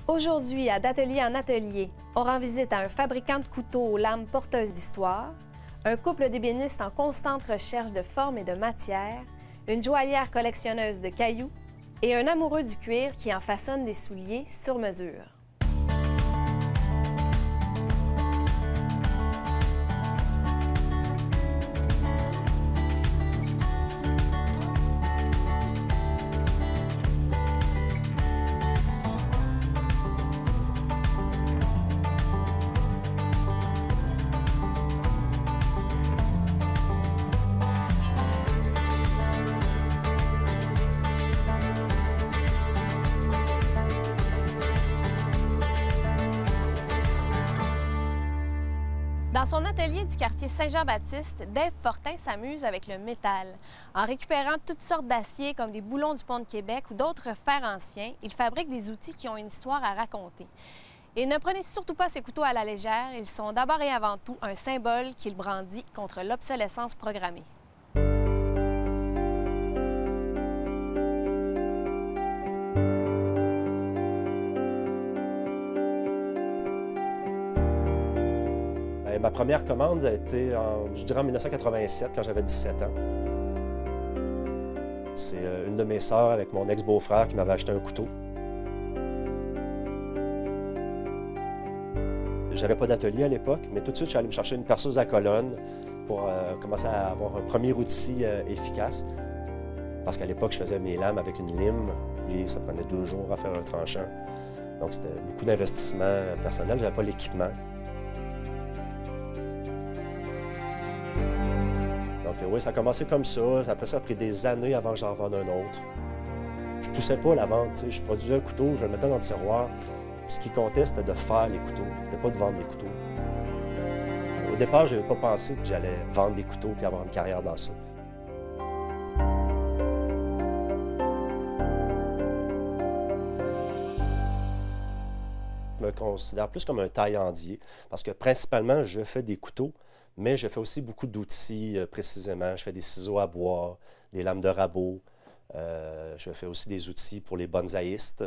Aujourd'hui, à d'atelier en atelier, on rend visite à un fabricant de couteaux aux lames porteuses d'histoire, un couple d'ébénistes en constante recherche de forme et de matière, une joaillière collectionneuse de cailloux et un amoureux du cuir qui en façonne des souliers sur mesure. Dans son atelier du quartier Saint-Jean-Baptiste, Dave Fortin s'amuse avec le métal. En récupérant toutes sortes d'aciers comme des boulons du pont de Québec ou d'autres fers anciens, il fabrique des outils qui ont une histoire à raconter. Et ne prenez surtout pas ces couteaux à la légère, ils sont d'abord et avant tout un symbole qu'il brandit contre l'obsolescence programmée. Ma première commande a été, je dirais, en 1987, quand j'avais 17 ans. C'est une de mes sœurs avec mon ex-beau-frère qui m'avait acheté un couteau. J'avais pas d'atelier à l'époque, mais tout de suite, je suis allé me chercher une perceuse à colonne pour commencer à avoir un premier outil efficace. Parce qu'à l'époque, je faisais mes lames avec une lime et ça prenait 2 jours à faire un tranchant. Donc, c'était beaucoup d'investissement personnel. Je n'avais pas l'équipement. Donc oui, ça a commencé comme ça. Après ça a pris des années avant que j'en revende un autre. Je poussais pas la vente. Je produisais un couteau, je le mettais dans le tiroir. Puis ce qui comptait, c'était de faire les couteaux. C'était pas de vendre les couteaux. Au départ, je n'avais pas pensé que j'allais vendre des couteaux et avoir une carrière dans ça. Je me considère plus comme un taillandier parce que principalement, je fais des couteaux. Mais je fais aussi beaucoup d'outils précisément. Je fais des ciseaux à bois, des lames de rabot. Je fais aussi des outils pour les bonsaïstes,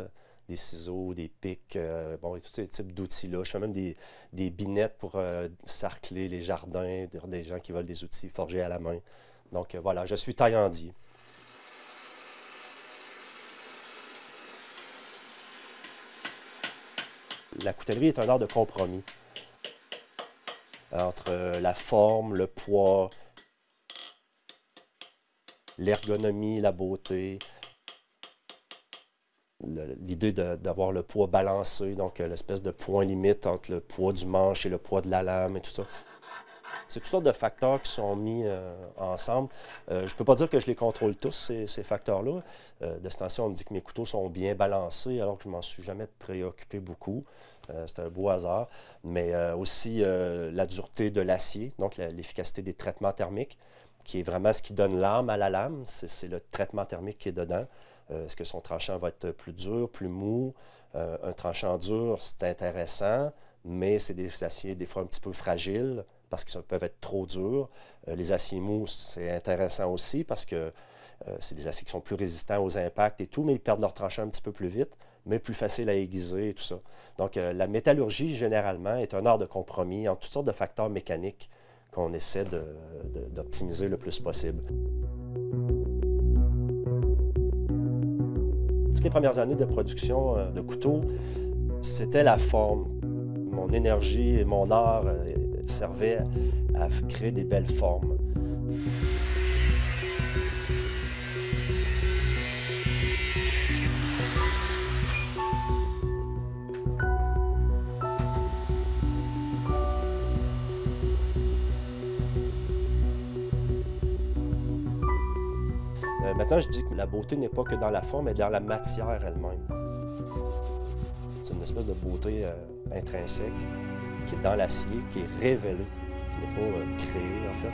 des ciseaux, des pics, bon, tous ces types d'outils-là. Je fais même des binettes pour sarcler les jardins, des gens qui veulent des outils forgés à la main. Donc voilà, je suis taillandier. La coutellerie est un art de compromis entre la forme, le poids, l'ergonomie, la beauté, l'idée d'avoir le poids balancé, donc l'espèce de point limite entre le poids du manche et le poids de la lame et tout ça. C'est toutes sortes de facteurs qui sont mis ensemble. Je ne peux pas dire que je les contrôle tous, ces facteurs-là. De ce temps-ci, on me dit que mes couteaux sont bien balancés, alors que je ne m'en suis jamais préoccupé beaucoup. C'est un beau hasard. Mais aussi la dureté de l'acier, donc l'efficacité des traitements thermiques, qui est vraiment ce qui donne l'âme à la lame. C'est le traitement thermique qui est dedans. Est-ce que son tranchant va être plus dur, plus mou? Un tranchant dur, c'est intéressant, mais c'est des aciers des fois un petit peu fragiles, parce qu'ils peuvent être trop durs. Les aciers mous, c'est intéressant aussi parce que c'est des aciers qui sont plus résistants aux impacts et tout, mais ils perdent leur tranchant un petit peu plus vite, mais plus facile à aiguiser et tout ça. Donc la métallurgie, généralement, est un art de compromis entre toutes sortes de facteurs mécaniques qu'on essaie d'optimiser le plus possible. Toutes les premières années de production de couteaux, c'était la forme. Mon énergie et mon art servait à créer des belles formes. Maintenant, je dis que la beauté n'est pas que dans la forme, mais dans la matière elle-même. C'est une espèce de beauté intrinsèque qui est dans l'acier, qui est révélée, qui n'est pas créée, en fait.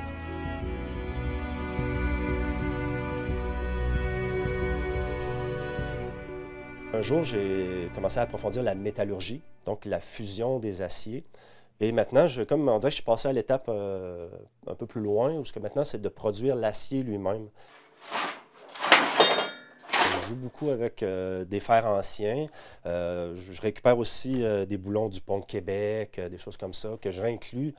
Un jour, j'ai commencé à approfondir la métallurgie, donc la fusion des aciers. Et maintenant, comme on dirait que je suis passé à l'étape un peu plus loin, où ce que maintenant, c'est de produire l'acier lui-même. joue beaucoup avec des fers anciens. Je récupère aussi des boulons du pont de Québec, des choses comme ça, que je réinclus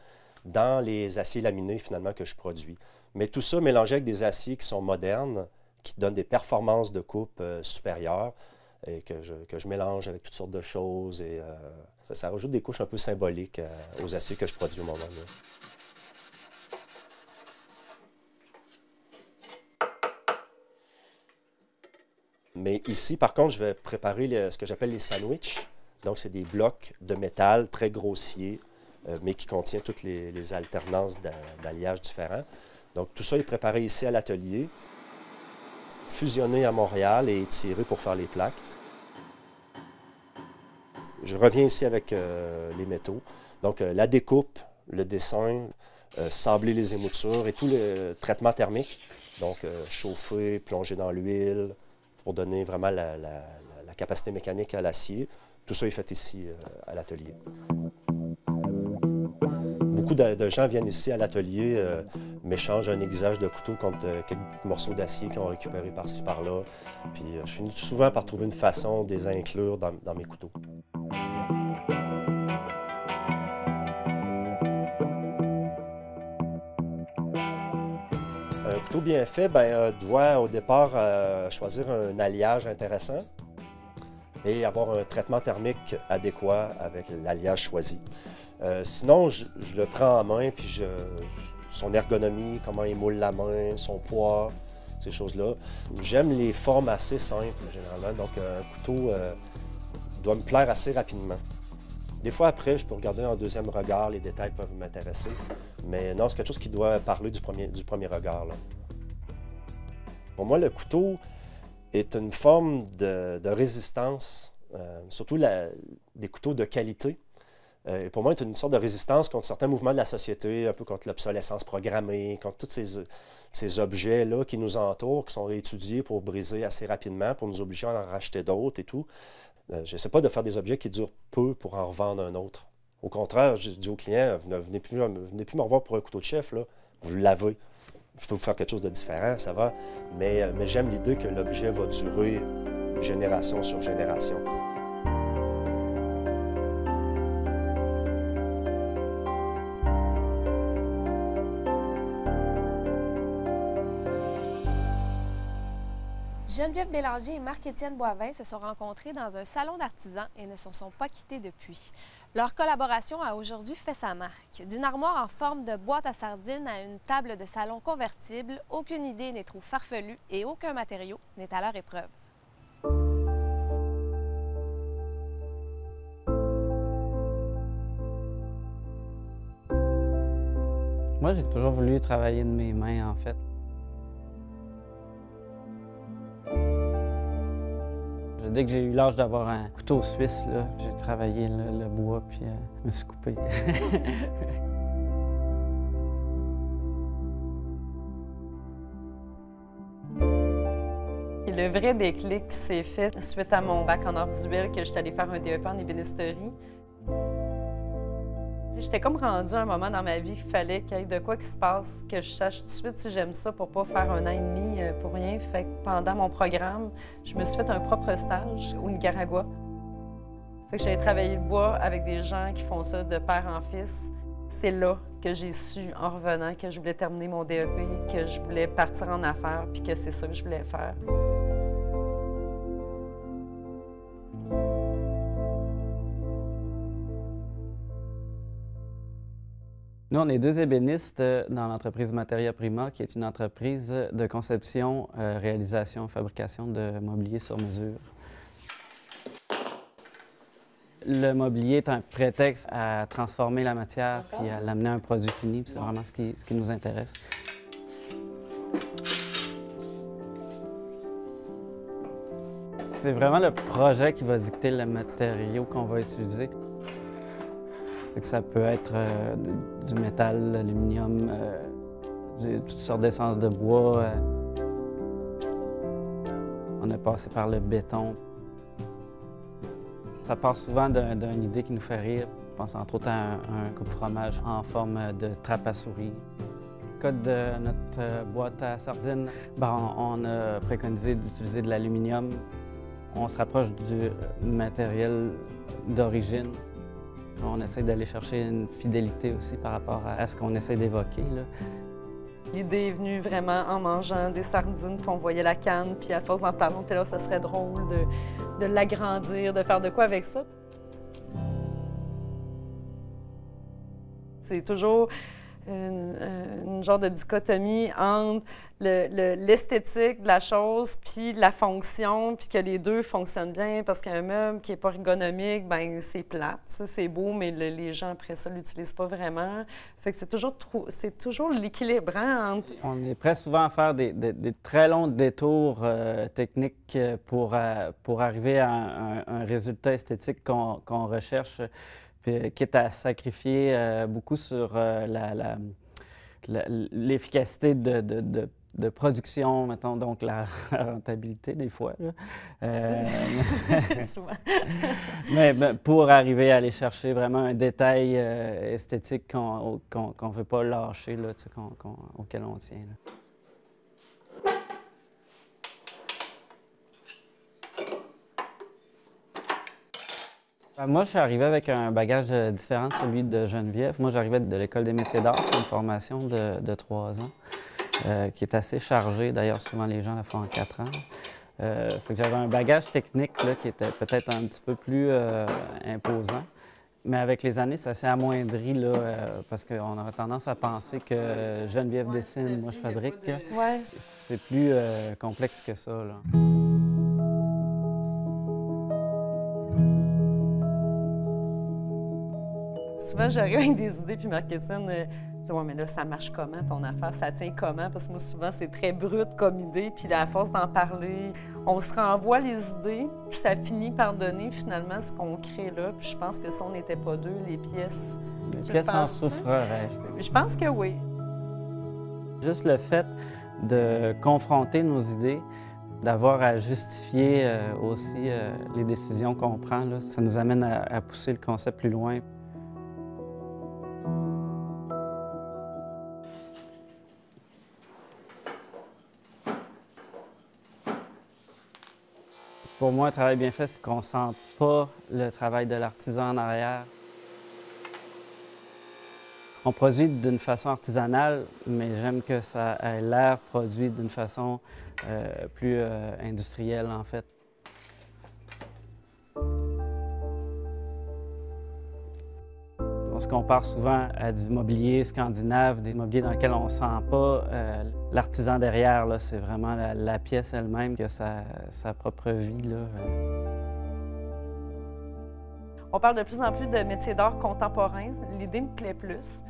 dans les aciers laminés finalement que je produis. Mais tout ça mélangé avec des aciers qui sont modernes, qui donnent des performances de coupe supérieures et que je mélange avec toutes sortes de choses. Et ça rajoute des couches un peu symboliques aux aciers que je produis au moment là. Mais ici, par contre, je vais préparer ce que j'appelle les sandwichs. Donc, c'est des blocs de métal très grossiers, mais qui contiennent toutes les alternances d'alliages différents. Donc, tout ça est préparé ici à l'atelier, fusionné à Montréal et étiré pour faire les plaques. Je reviens ici avec les métaux. Donc, la découpe, le dessin, sabler les émoutures et tout le traitement thermique. Donc, chauffer, plonger dans l'huile pour donner vraiment la capacité mécanique à l'acier. Tout ça est fait ici à l'atelier. Beaucoup de gens viennent ici à l'atelier, m'échangent un aiguisage de couteau contre quelques morceaux d'acier qu'ils ont récupérés par-ci, par-là. Puis je finis souvent par trouver une façon de les inclure dans mes couteaux. Un couteau bien fait doit au départ choisir un alliage intéressant et avoir un traitement thermique adéquat avec l'alliage choisi. Sinon, je le prends en main, puis son ergonomie, comment il moule la main, son poids, ces choses-là. J'aime les formes assez simples, généralement, donc un couteau doit me plaire assez rapidement. Des fois, après, je peux regarder en deuxième regard, les détails peuvent m'intéresser, mais non, c'est quelque chose qui doit parler du premier regard, là. Pour moi, le couteau est une forme de résistance, surtout des couteaux de qualité. Et pour moi, c'est une sorte de résistance contre certains mouvements de la société, un peu contre l'obsolescence programmée, contre tous ces objets-là qui nous entourent, qui sont étudiés pour briser assez rapidement, pour nous obliger à en racheter d'autres et tout. Je n'essaie pas de faire des objets qui durent peu pour en revendre un autre. Au contraire, je dis aux clients, venez plus me revoir pour un couteau de chef, là. Vous l'avez. Je peux vous faire quelque chose de différent, ça va. Mais j'aime l'idée que l'objet va durer génération sur génération. Geneviève Bélanger et Marc-Étienne Boivin se sont rencontrés dans un salon d'artisans et ne se sont pas quittés depuis. Leur collaboration a aujourd'hui fait sa marque. D'une armoire en forme de boîte à sardines à une table de salon convertible, aucune idée n'est trop farfelue et aucun matériau n'est à leur épreuve. Moi, j'ai toujours voulu travailler de mes mains, en fait. Dès que j'ai eu l'âge d'avoir un couteau suisse, j'ai travaillé le bois puis je me suis coupé. Le vrai déclic s'est fait suite à mon bac en arts visuels que j'étais allée faire un DEP en ébénisterie. J'étais comme rendue à un moment dans ma vie qu'il fallait qu'il y ait de quoi qui se passe, que je sache tout de suite si j'aime ça pour pas faire 1 an et demi pour rien. Fait que pendant mon programme, je me suis fait un propre stage au Nicaragua. Fait que j'allais travailler le bois avec des gens qui font ça de père en fils. C'est là que j'ai su, en revenant, que je voulais terminer mon DEP, que je voulais partir en affaires, puis que c'est ça que je voulais faire. Nous, on est 2 ébénistes dans l'entreprise Materia Prima, qui est une entreprise de conception, réalisation, fabrication de mobilier sur mesure. Le mobilier est un prétexte à transformer la matière puis à l'amener à un produit fini, c'est vraiment ce qui nous intéresse. C'est vraiment le projet qui va dicter le matériau qu'on va utiliser. Ça peut être du métal, l'aluminium, toutes sortes d'essences de bois. On est passé par le béton. Ça part souvent d'une idée qui nous fait rire. Je pense entre autres à un coupe-fromage en forme de trappe à souris. cas de notre boîte à sardines, on a préconisé d'utiliser de l'aluminium. On se rapproche du matériel d'origine. On essaie d'aller chercher une fidélité aussi par rapport à ce qu'on essaie d'évoquer. L'idée est venue vraiment en mangeant des sardines, puis on voyait la canne, puis à force d'en parler, on était là, ça serait drôle de l'agrandir, de faire de quoi avec ça. C'est toujours une genre de dichotomie entre l'esthétique de la chose puis la fonction, puis que les deux fonctionnent bien, parce qu'un meuble qui n'est pas ergonomique, bien c'est plate, c'est beau, mais les gens après ça ne l'utilisent pas vraiment. Fait que c'est toujours l'équilibrant entre... On est prêt souvent à faire des très longs détours techniques pour arriver à un résultat esthétique qu'on recherche. Puis, quitte à sacrifier beaucoup sur l'efficacité de production, mettons, donc la rentabilité des fois. Souvent. Mais pour arriver à aller chercher vraiment un détail esthétique qu'on ne veut pas lâcher, là, auquel on tient. Là. Moi, je suis arrivé avec un bagage différent de celui de Geneviève. Moi, j'arrivais de l'École des métiers d'art. C'est une formation de 3 ans qui est assez chargée. D'ailleurs, souvent, les gens la font en 4 ans. Fait que j'avais un bagage technique là, qui était peut-être un petit peu plus imposant. Mais avec les années, ça s'est amoindri là, parce qu'on aurait tendance à penser que Geneviève dessine, moi, je fabrique. Ouais. C'est plus complexe que ça, là. Souvent, j'arrive avec des idées, puis Marc-Étienne, ouais, mais là, ça marche comment ton affaire? Ça tient comment? Parce que moi, souvent, c'est très brut comme idée, puis à force d'en parler, on se renvoie les idées, puis ça finit par donner finalement ce qu'on crée là. Puis je pense que si on n'était pas deux, les pièces. Les pièces en souffriraient. Je pense que oui. Juste le fait de confronter nos idées, d'avoir à justifier aussi les décisions qu'on prend, là, ça nous amène à pousser le concept plus loin. Pour moi, un travail bien fait, c'est qu'on ne sente pas le travail de l'artisan en arrière. On produit d'une façon artisanale, mais j'aime que ça ait l'air produit d'une façon plus industrielle, en fait. On se compare souvent à du mobilier scandinave, des mobiliers dans lesquels on ne sent pas l'artisan derrière. C'est vraiment la pièce elle-même qui a sa propre vie. Là. On parle de plus en plus de métiers d'art contemporains. L'idée me plaît plus.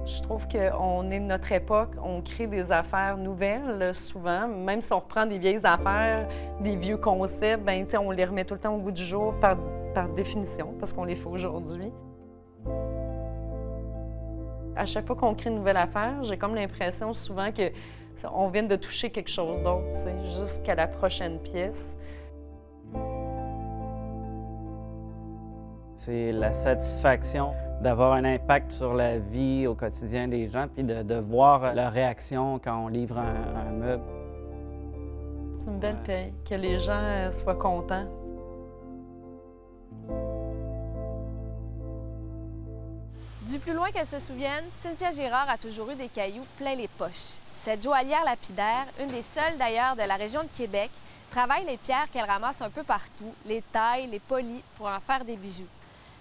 Je trouve qu'on est de notre époque, on crée des affaires nouvelles souvent. Même si on reprend des vieilles affaires, des vieux concepts, ben, on les remet tout le temps au goût du jour par définition, parce qu'on les fait aujourd'hui. À chaque fois qu'on crée une nouvelle affaire, j'ai comme l'impression souvent qu'on vient de toucher quelque chose d'autre, jusqu'à la prochaine pièce. C'est la satisfaction d'avoir un impact sur la vie au quotidien des gens, puis de voir leur réaction quand on livre un meuble. C'est une belle paye, que les gens soient contents. Du plus loin qu'elle se souvienne, Cynthia Girard a toujours eu des cailloux plein les poches. Cette joaillière lapidaire, une des seules d'ailleurs de la région de Québec, travaille les pierres qu'elle ramasse un peu partout, les taille, les polit pour en faire des bijoux.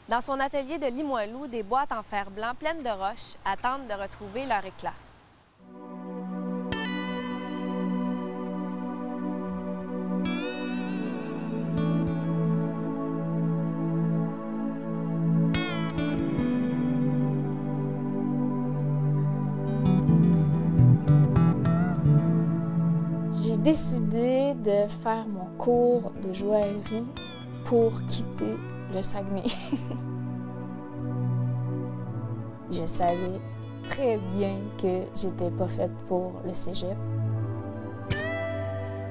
Dans son atelier de Limoilou, des boîtes en fer blanc pleines de roches attendent de retrouver leur éclat. J'ai décidé de faire mon cours de joaillerie pour quitter le Saguenay. Je savais très bien que j'étais pas faite pour le cégep.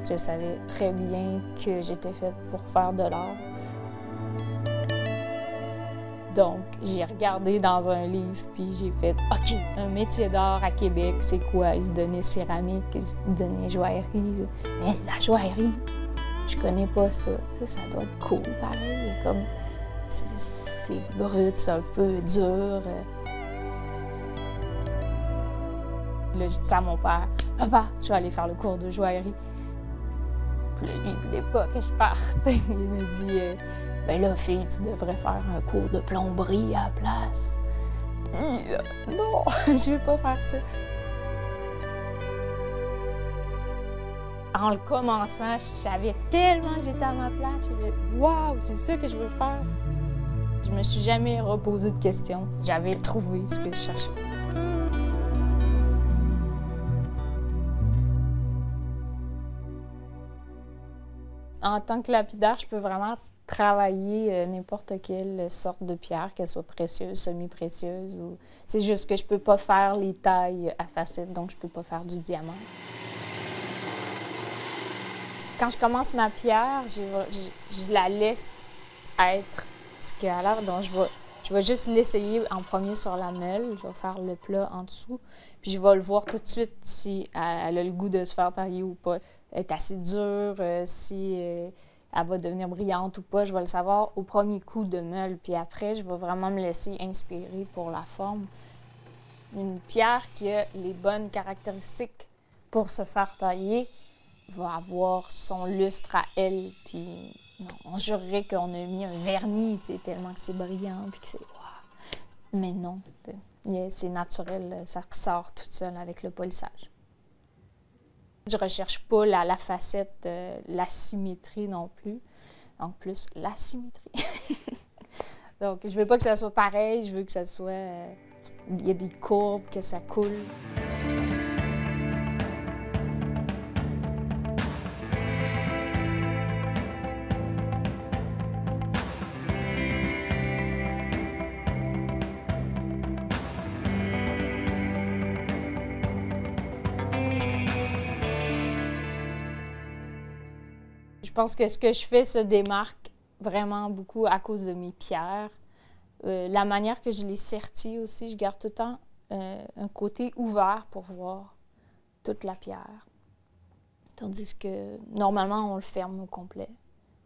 Je savais très bien que j'étais faite pour faire de l'art. Donc, j'ai regardé dans un livre, puis j'ai fait « OK, un métier d'art à Québec, c'est quoi? » Ils se donnaient céramique, ils se donnaient joaillerie. Hein, la joaillerie? Je connais pas ça. Tu sais, ça doit être cool, pareil. Comme, c'est brut, c'est un peu dur. Là, j'ai dit ça à mon père. « Papa, je vais aller faire le cours de joaillerie. » Puis là, lui, il voulait pas que je parte. Il m'a dit ben là, fille, tu devrais faire un cours de plomberie à la place. Non, je veux pas faire ça. En le commençant, je savais tellement que j'étais à ma place. Je me disais, waouh, c'est ça que je veux faire. Je me suis jamais reposé de questions. J'avais trouvé ce que je cherchais. En tant que lapidaire, je peux vraiment travailler n'importe quelle sorte de pierre, qu'elle soit précieuse, semi-précieuse. Ou... C'est juste que je peux pas faire les tailles à facettes, donc je peux pas faire du diamant. Quand je commence ma pierre, je la laisse être ce qu'elle a l'air. Donc je vais juste l'essayer en premier sur la meule. Je vais faire le plat en dessous. Puis je vais le voir tout de suite si elle a le goût de se faire tailler ou pas. Elle est assez dure, si elle va devenir brillante ou pas. Je vais le savoir au premier coup de meule. Puis après, je vais vraiment me laisser inspirer pour la forme. Une pierre qui a les bonnes caractéristiques pour se faire tailler va avoir son lustre à elle. Puis on jurerait qu'on a mis un vernis, tellement que c'est brillant. Puis que c'est... Wow. Mais non, c'est naturel, ça ressort tout seul avec le polissage. Je recherche pas la facette, la symétrie non plus. Donc, plus la symétrie. Donc, je veux pas que ça soit pareil, je veux que ça soit... il y a des courbes, que ça coule. Je pense que ce que je fais se démarque vraiment beaucoup à cause de mes pierres. La manière que je les sertis aussi, je garde tout le temps un côté ouvert pour voir toute la pierre. Tandis que normalement, on le ferme au complet.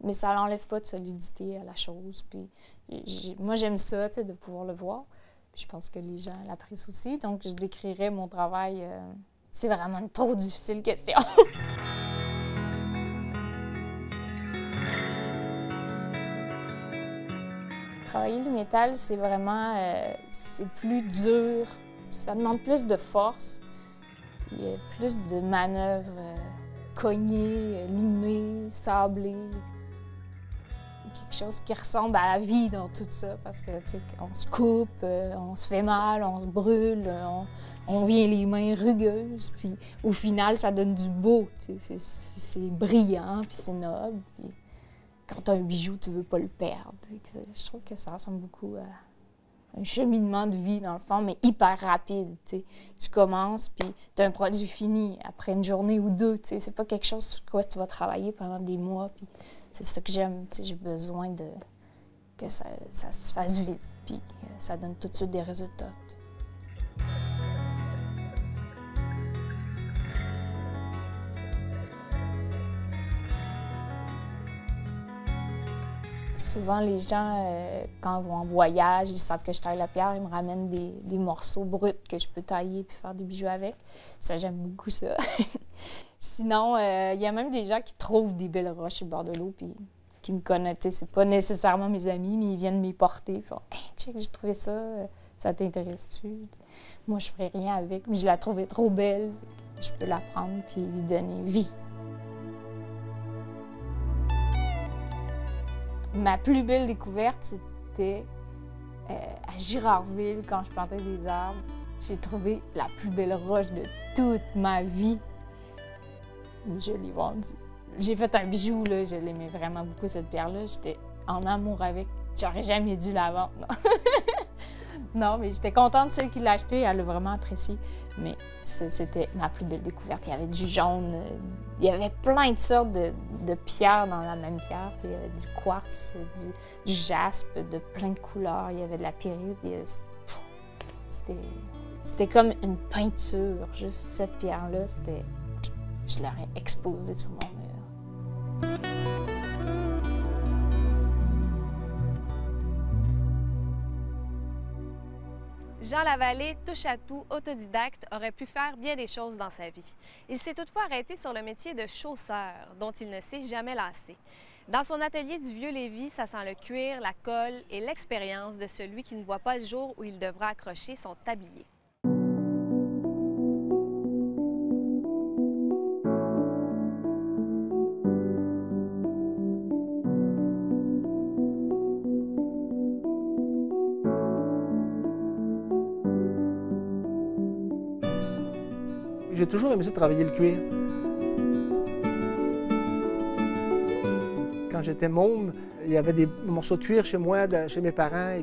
Mais ça n'enlève pas de solidité à la chose. Puis moi, j'aime ça, de pouvoir le voir. Puis je pense que les gens l'apprécient aussi. Donc, je décrirais mon travail. C'est vraiment une trop difficile question. Travailler le métal, c'est vraiment c'est plus dur. Ça demande plus de force. Il y a plus de manœuvres cognées, limées, sablées. Quelque chose qui ressemble à la vie dans tout ça, parce que on se coupe, on se fait mal, on se brûle, on vient les mains rugueuses, puis au final, ça donne du beau. C'est brillant, puis c'est noble. Puis quand tu as un bijou, tu veux pas le perdre. Je trouve que ça ressemble beaucoup à un cheminement de vie, dans le fond, mais hyper rapide. Tu commences, puis tu as un produit fini après une journée ou deux. C'est pas quelque chose sur quoi tu vas travailler pendant des mois. Puis c'est ça que j'aime. J'ai besoin que ça se fasse vite, puis que ça donne tout de suite des résultats. Souvent, les gens, quand ils vont en voyage, ils savent que je taille la pierre, ils me ramènent des morceaux bruts que je peux tailler puis faire des bijoux avec. Ça, j'aime beaucoup ça. Sinon, il y a même des gens qui trouvent des belles roches sur le bord de l'eau puis qui me connaissent. C'est pas nécessairement mes amis, mais ils viennent m'y porter. Ils font « Hey, check, j'ai trouvé ça, ça t'intéresse-tu? » Moi, je ferais rien avec, mais je la trouvais trop belle. Je peux la prendre puis lui donner vie. Ma plus belle découverte, c'était à Girardville, quand je plantais des arbres. J'ai trouvé la plus belle roche de toute ma vie. Je l'ai vendue. J'ai fait un bijou, là. Je l'aimais vraiment beaucoup, cette pierre-là. J'étais en amour avec. J'aurais jamais dû la vendre, non. Non, mais j'étais contente, celle qui l'a acheté, elle l'a vraiment apprécié. Mais c'était ma plus belle découverte. Il y avait du jaune, il y avait plein de sortes de pierres dans la même pierre. Il y avait du quartz, du jaspe, de plein de couleurs. Il y avait de la pyrite. C'était comme une peinture. Juste cette pierre-là, je l'aurais exposée sur mon mur. Jean Lavallée, touche-à-tout, autodidacte, aurait pu faire bien des choses dans sa vie. Il s'est toutefois arrêté sur le métier de chausseur, dont il ne s'est jamais lassé. Dans son atelier du Vieux-Lévis, ça sent le cuir, la colle et l'expérience de celui qui ne voit pas le jour où il devra accrocher son tablier. J'ai toujours aimé ça travailler le cuir. Quand j'étais môme, il y avait des morceaux de cuir chez moi, chez mes parents.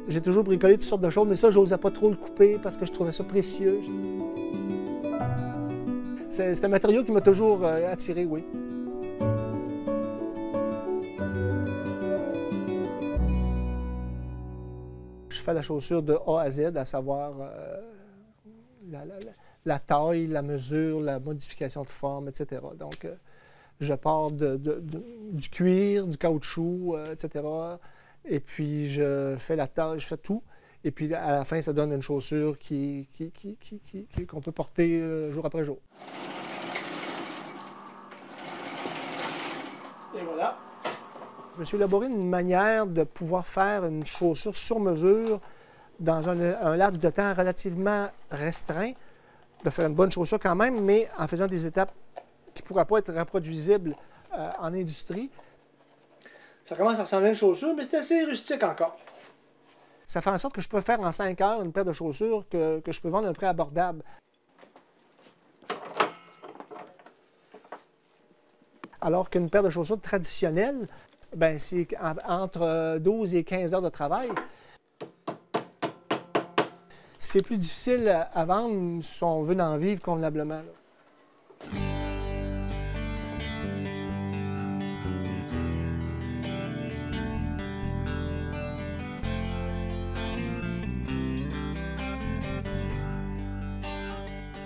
J'ai toujours bricolé toutes sortes de choses, mais ça, je n'osais pas trop le couper parce que je trouvais ça précieux. C'est un matériau qui m'a toujours attiré, oui. Je fais la chaussure de A à Z, à savoir la taille, la mesure, la modification de forme, etc. Donc, je pars du cuir, du caoutchouc, etc. Et puis, je fais la taille, je fais tout. Et puis, à la fin, ça donne une chaussure qu'on peut porter jour après jour. Et voilà. Je me suis élaboré une manière de pouvoir faire une chaussure sur mesure dans un laps de temps relativement restreint, de faire une bonne chaussure quand même, mais en faisant des étapes qui ne pourraient pas être reproduisibles en industrie. Ça commence à ressembler à une chaussure, mais c'est assez rustique encore. Ça fait en sorte que je peux faire en 5 heures une paire de chaussures que je peux vendre à un prix abordable. Alors qu'une paire de chaussures traditionnelle, ben c'est entre 12 et 15 heures de travail. C'est plus difficile à vendre si on veut en vivre convenablement. Là.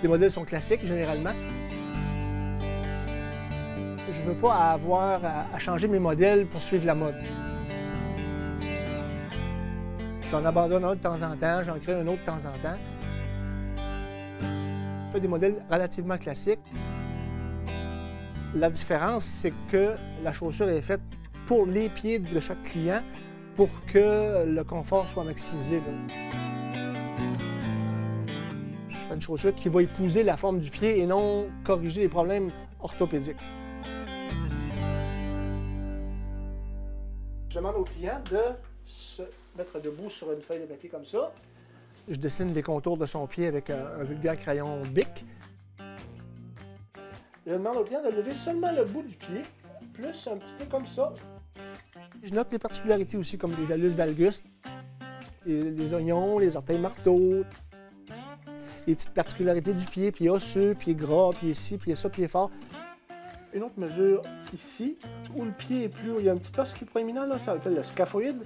Les modèles sont classiques, généralement. Je ne veux pas avoir à changer mes modèles pour suivre la mode. J'en abandonne un de temps en temps, j'en crée un autre de temps en temps. Je fais des modèles relativement classiques. La différence, c'est que la chaussure est faite pour les pieds de chaque client pour que le confort soit maximisé. Là. Je fais une chaussure qui va épouser la forme du pied et non corriger les problèmes orthopédiques. Je demande au client de se mettre debout sur une feuille de papier comme ça. Je dessine les contours de son pied avec un vulgaire crayon Bic. Je demande au client de lever seulement le bout du pied, plus un petit peu comme ça. Je note les particularités aussi, comme les allus valgus, les oignons, les orteils marteaux, les petites particularités du pied, pied osseux, pied gras, pied ci, pied ça, pied fort. Une autre mesure ici, où le pied est plus... Il y a un petit os qui est proéminent, là, ça s'appelle le scaphoïde.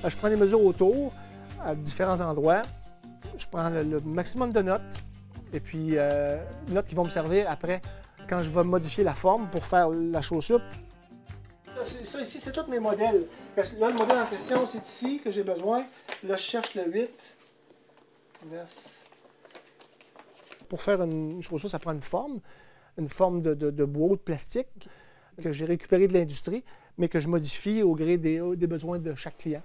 Je prends des mesures autour, à différents endroits. Je prends le maximum de notes, et puis notes qui vont me servir après, quand je vais modifier la forme pour faire la chaussure. Ça ici, c'est tous mes modèles. Là, le modèle en question, c'est ici que j'ai besoin. Là, je cherche le 8, 9. Pour faire une chaussure, ça prend une forme de bois ou de plastique que j'ai récupéré de l'industrie, mais que je modifie au gré des besoins de chaque client.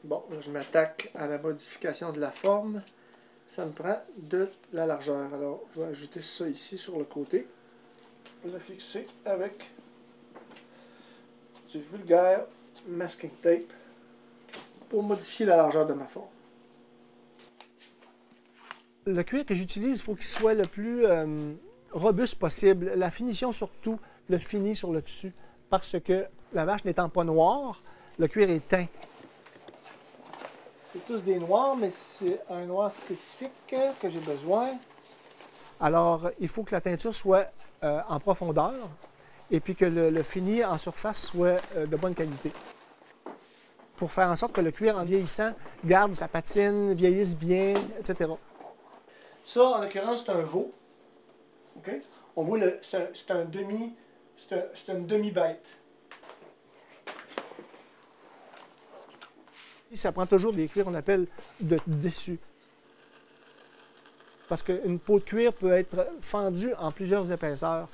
Bon, là, je m'attaque à la modification de la forme. Ça me prend de la largeur. Alors, je vais ajouter ça ici sur le côté. Le fixer avec du vulgaire masking tape pour modifier la largeur de ma forme. Le cuir que j'utilise, il faut qu'il soit le plus robuste possible. La finition surtout, le fini sur le dessus, parce que la vache n'étant pas noire, le cuir est teint. C'est tous des noirs, mais c'est un noir spécifique que j'ai besoin. Alors, il faut que la teinture soit en profondeur et puis que le fini en surface soit de bonne qualité. Pour faire en sorte que le cuir, en vieillissant, garde sa patine, vieillisse bien, etc. Ça, en l'occurrence, c'est un veau. OK? On voit, c'est une demi-bête. Ça prend toujours des cuirs qu'on appelle de dessus. Parce qu'une peau de cuir peut être fendue en plusieurs épaisseurs.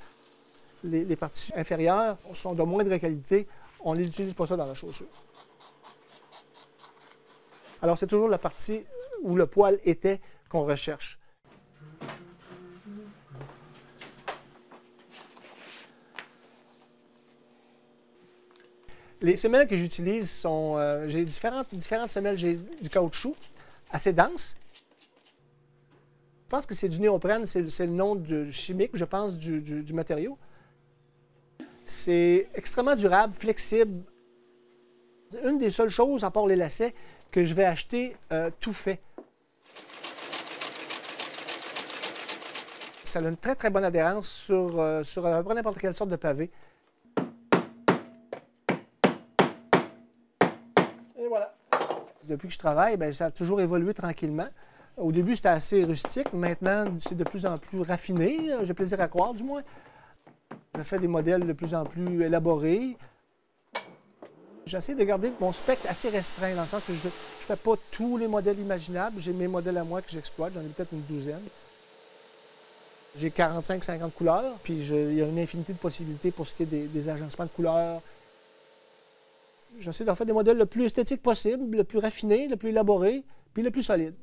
Les parties inférieures sont de moindre qualité. On n'utilise pas ça dans la chaussure. Alors, c'est toujours la partie où le poil était qu'on recherche. Les semelles que j'utilise sont... j'ai différentes semelles. J'ai du caoutchouc assez dense. Je pense que c'est du néoprène, c'est le nom chimique, je pense, du matériau. C'est extrêmement durable, flexible. Une des seules choses, à part les lacets, que je vais acheter tout fait. Ça a une très, très bonne adhérence sur à peu près n'importe quelle sorte de pavé. Et voilà. Depuis que je travaille, bien, ça a toujours évolué tranquillement. Au début, c'était assez rustique. Maintenant, c'est de plus en plus raffiné. J'ai plaisir à croire, du moins. Je fais des modèles de plus en plus élaborés. J'essaie de garder mon spectre assez restreint, dans le sens que je ne fais pas tous les modèles imaginables. J'ai mes modèles à moi que j'exploite. J'en ai peut-être une douzaine. J'ai 45-50 couleurs, puis il y a une infinité de possibilités pour ce qui est des agencements de couleurs. J'essaie d'en faire des modèles le plus esthétiques possible, le plus raffiné, le plus élaboré, puis le plus solide.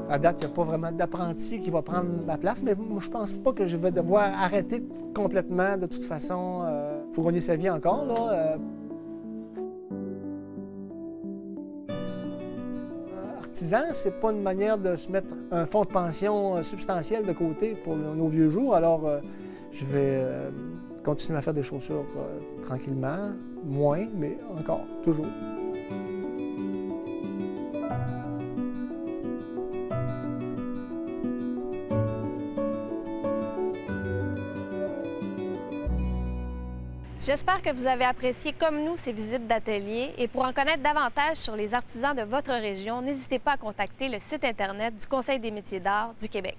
À date, il n'y a pas vraiment d'apprenti qui va prendre ma place, mais moi, je pense pas que je vais devoir arrêter complètement. De toute façon, il faut gagner sa vie encore, là. Artisan, c'est pas une manière de se mettre un fonds de pension substantiel de côté pour nos vieux jours. Alors, je vais continuer à faire des chaussures tranquillement, moins, mais encore, toujours. J'espère que vous avez apprécié comme nous ces visites d'atelier et pour en connaître davantage sur les artisans de votre région, n'hésitez pas à contacter le site Internet du Conseil des métiers d'art du Québec.